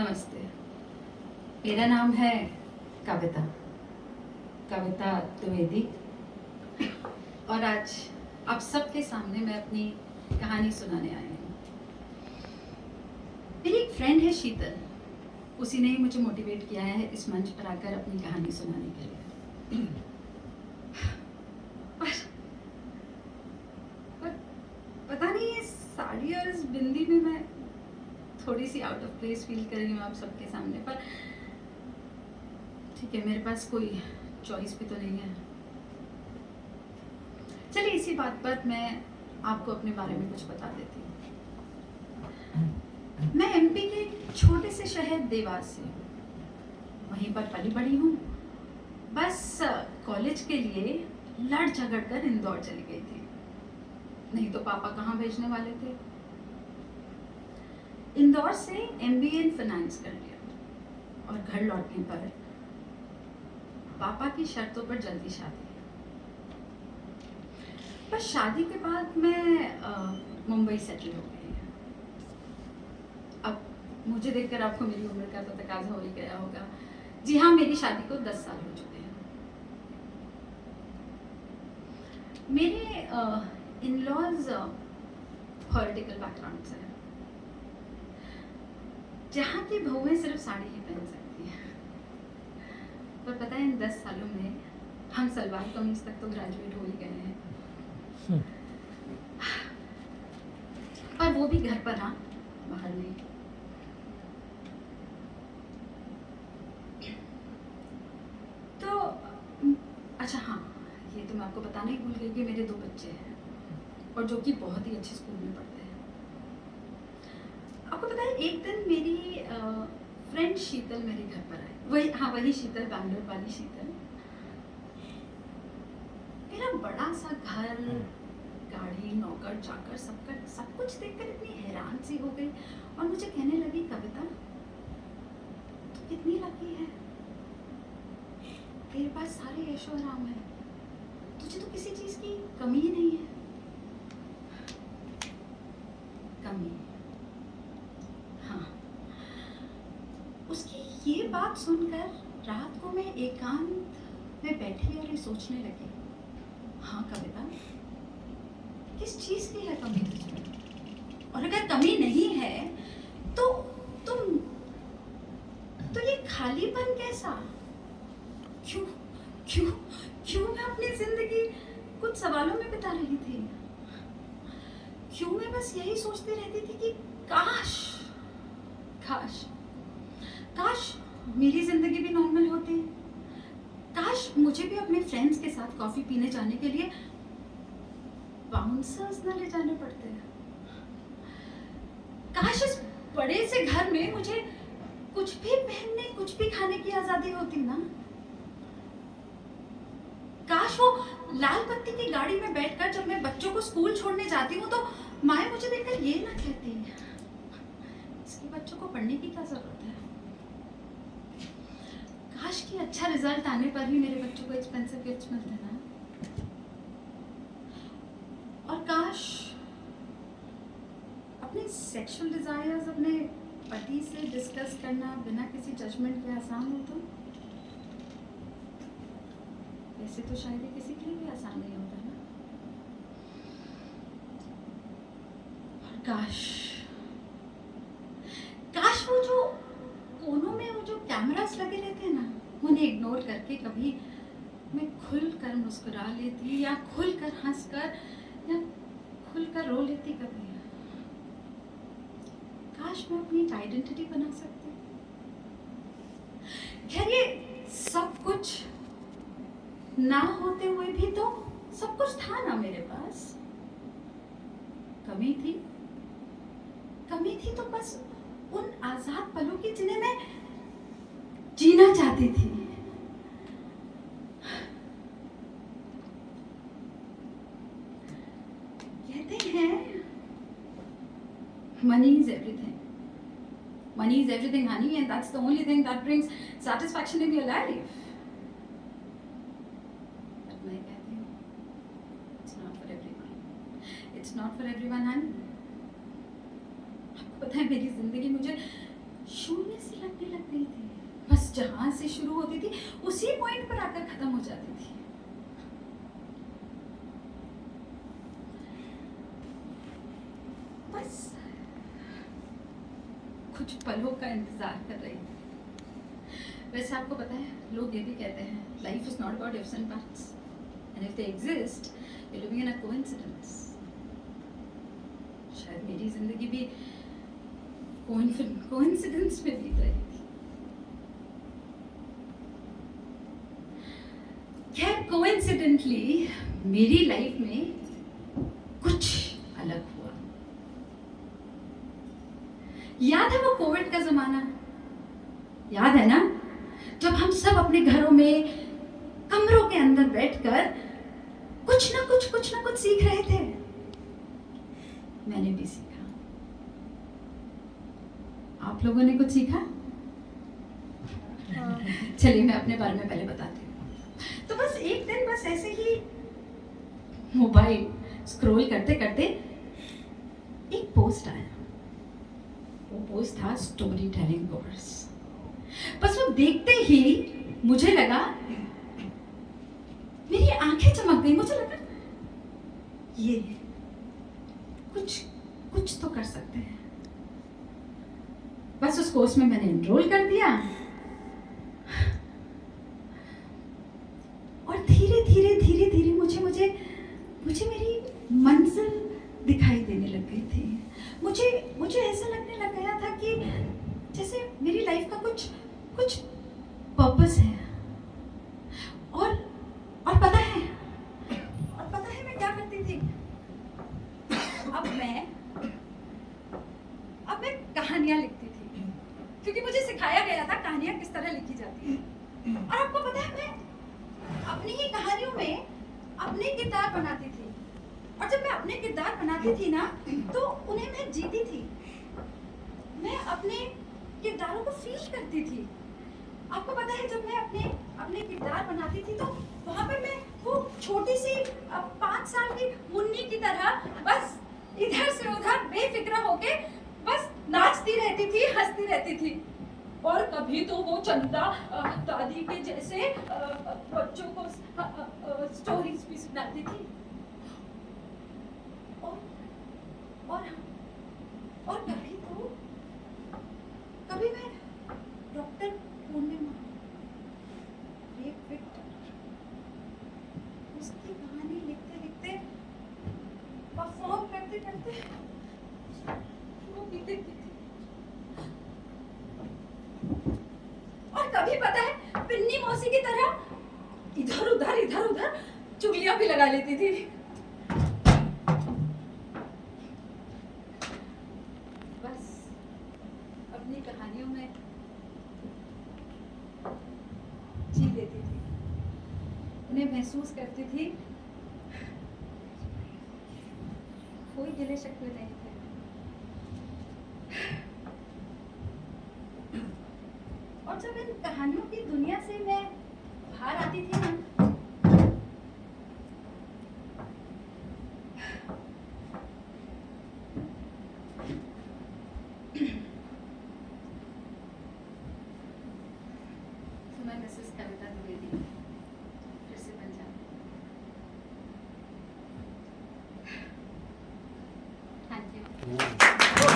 नमस्ते। मेरा नाम है कविता कविता द्विवेदी और आज आप सबके सामने मैं अपनी कहानी सुनाने आई हूँ। मेरी एक फ्रेंड है शीतल, उसी ने ही मुझे मोटिवेट किया है इस मंच पर आकर अपनी कहानी सुनाने के लिए। पर पता नहीं ये साड़ी और इस बिंदी में मैं थोड़ी सी आउट ऑफ प्लेस फील कर रही हूँ आप सबके सामने, पर ठीक है, मेरे पास कोई चॉइस भी तो नहीं है। चलिए इसी बात पर मैं आपको अपने बारे में कुछ बता देती हूँ। मैं एमपी के छोटे से शहर देवास से हूँ, वहीं पर पली बड़ी हूँ। बस कॉलेज के लिए लड़ झगड़ कर इंदौर चली गई थी, नहीं तो पापा कहाँ भेजने वाले थे। इंदौर से एमबीए इन फाइनेंस कर लिया और घर लौटने पर पापा की शर्तों पर जल्दी शादी। बस शादी के बाद मैं मुंबई सेटल हो गई। अब मुझे देखकर आपको मेरी उम्र का तो तकाजा हो ही गया होगा। जी हाँ, मेरी शादी को 10 साल हो चुके हैं। मेरे इन-लॉज पॉलिटिकल बैकग्राउंड से हैं, जहाँ की बहुएं सिर्फ साड़ी ही पहन सकती हैं। पर पता है, इन 10 सालों में हम सलवार कमीज तक तो ग्रेजुएट हो ही गए हैं। पर वो भी घर पर, हाँ, बाहर नहीं। तो अच्छा हाँ, ये तो मैं आपको बताना ही भूल गई कि मेरे 2 बच्चे हैं और जो कि बहुत ही अच्छे स्कूल में पढ़ते हैं। आपको पता है, एक दिन मेरी फ्रेंड शीतल मेरे घर पर आई। वही शीतल, बैंगलोर वाली शीतल। मेरा बड़ा सा घर, गाड़ी, नौकर चाकर, सब कुछ देखकर इतनी हैरान सी हो गई और मुझे कहने लगी, कविता तू कितनी लकी है, तेरे पास सारे ऐशो आराम है, तुझे तो किसी चीज की कमी ही नहीं है। कमी, हाँ। उसकी ये बात सुनकर रात को मैं एकांत में बैठी और ये सोचने लगी, हाँ कविता, किस चीज की है कमी तुझमें? और अगर कमी नहीं है तो तो ये खालीपन कैसा? क्यों क्यों क्यों मैं अपनी जिंदगी कुछ सवालों में बिता रही थी? क्यों मैं बस यही सोचती रहती थी कि काश काश काश मेरी जिंदगी भी नॉर्मल होती, काश मुझे भी अपने फ्रेंड्स के साथ कॉफी पीने जाने के लिए बाउंसर्स न ले जाने पड़ते हैं, काश इस बड़े से घर में मुझे कुछ भी पहनने, कुछ भी खाने की आजादी होती ना, काश वो लाल बत्ती की गाड़ी में बैठकर जब मैं बच्चों को स्कूल छोड़ने जाती हूँ तो माए मुझे देखकर ये ना कहती, इसके बच्चों को पढ़ने की क्या जरूरत है। काश कि अच्छा रिजल्ट आने पर ही मेरे बच्चों को एक्सपेंसिव गिफ्ट्स मिलते ना, और काश अपने सेक्सुअल डिजायर्स अपने पति से डिस्कस करना बिना किसी जजमेंट के आसान हो तो। वैसे तो शायद ये किसी के लिए भी आसान नहीं होता ना। और काश वो जो कोनों में वो जो कैमरास लगे रहते हैं ना, उन्हें इग्नोर करके कभी मैं खुलकर मुस्कुरा लेती या खुलकर हंसकर या खुलकर रो लेती कभी। काश मैं अपनी एक आइडेंटिटी बना सकती। खैर, ये सब कुछ ना होते हुए भी तो सब कुछ था ना मेरे पास। कमी थी तो बस उन आजाद पलों की जिन्हें मैं जीना चाहती थी। कहते हैं money is everything. Money is everything, honey, and that's the only thing that brings satisfaction in your life. But मैं कहती हूँ, it's not for everyone. It's not for everyone, honey. आपको पता है, मेरी जिंदगी मुझे शून्य सी लगने लग गई थी। बस जहां से शुरू होती थी उसी पॉइंट पर आकर खत्म हो जाती थी। बस कुछ पलों का इंतजार कर रही थी। वैसे आपको पता है, लोग ये भी कहते हैं life is not about ifs and buts, and if they exist you living in a coincidence. शायद मेरी जिंदगी भी कोइंसिडेंस में बीत रही थी। खैर कोइंसिडेंटली मेरी लाइफ में कुछ अलग हुआ। याद है वो कोविड का जमाना? याद है ना, जब हम सब अपने घरों में कमरों के अंदर बैठकर कुछ ना कुछ सीख रहे थे। मैंने भी सीखा। आप लोगों ने कुछ सीखा? चलिए मैं अपने बारे में पहले बताती हूँ। तो बस एक दिन बस ऐसे ही मोबाइल स्क्रॉल करते करते एक पोस्ट आया। वो पोस्ट था स्टोरी टेलिंग कोर्स। बस वो देखते ही मुझे लगा, मेरी आंखें चमक गई। मुझे लगा ये कुछ तो कर सकते हैं। बस उस कोर्स में मैंने एनरोल कर दिया और धीरे धीरे मुझे मेरी मंजिल दिखाई देने लग गई थी। मुझे ऐसा लगने लग गया था कि जैसे मेरी लाइफ का कुछ पर्पस है। और पता है मैं क्या करती थी? अब मैं कहानियां लिखती थी, क्योंकि मुझे सिखाया गया था कहानियां किस तरह लिखी जाती है। और आपको पता है, मैं अपनी ही कहानियों में अपने किरदार बनाती थी। और जब मैं अपने किरदार बनाती थी ना, तो उन्हें मैं जीती थी। मैं अपने किरदारों को फील करती थी। आपको पता है, जब मैं अपने किरदार बनाती थी तो वहां पर मैं वो छोटी सी 5 साल की मुन्नी की तरह बस इधर से उधर बेफिक्र होके बस नाचती रहती थी, हंसती रहती थी। और कभी तो वो चंदा दादी के जैसे बच्चों को स्टोरीज भी सुनाती थी। और कभी मैं डॉक्टर पूर्णिमा, रेप विक्टिम, उसकी कहानी लिखते परफॉर्म करते वो भी देखती थी। और कभी पता है, पिन्नी मौसी की तरह इधर उधर चुगलियां भी लगा लेती थी। बस अपनी कहानियों में जी लेती थी, उन्हें महसूस करती थी। कोई गिले शिकवे नहीं थे। और जब इन कहानियों की दुनिया से मैं बाहर आती थी ना, तो मैं मिसेस कविता द्विवेदी फिर से पंजाब। Thank you.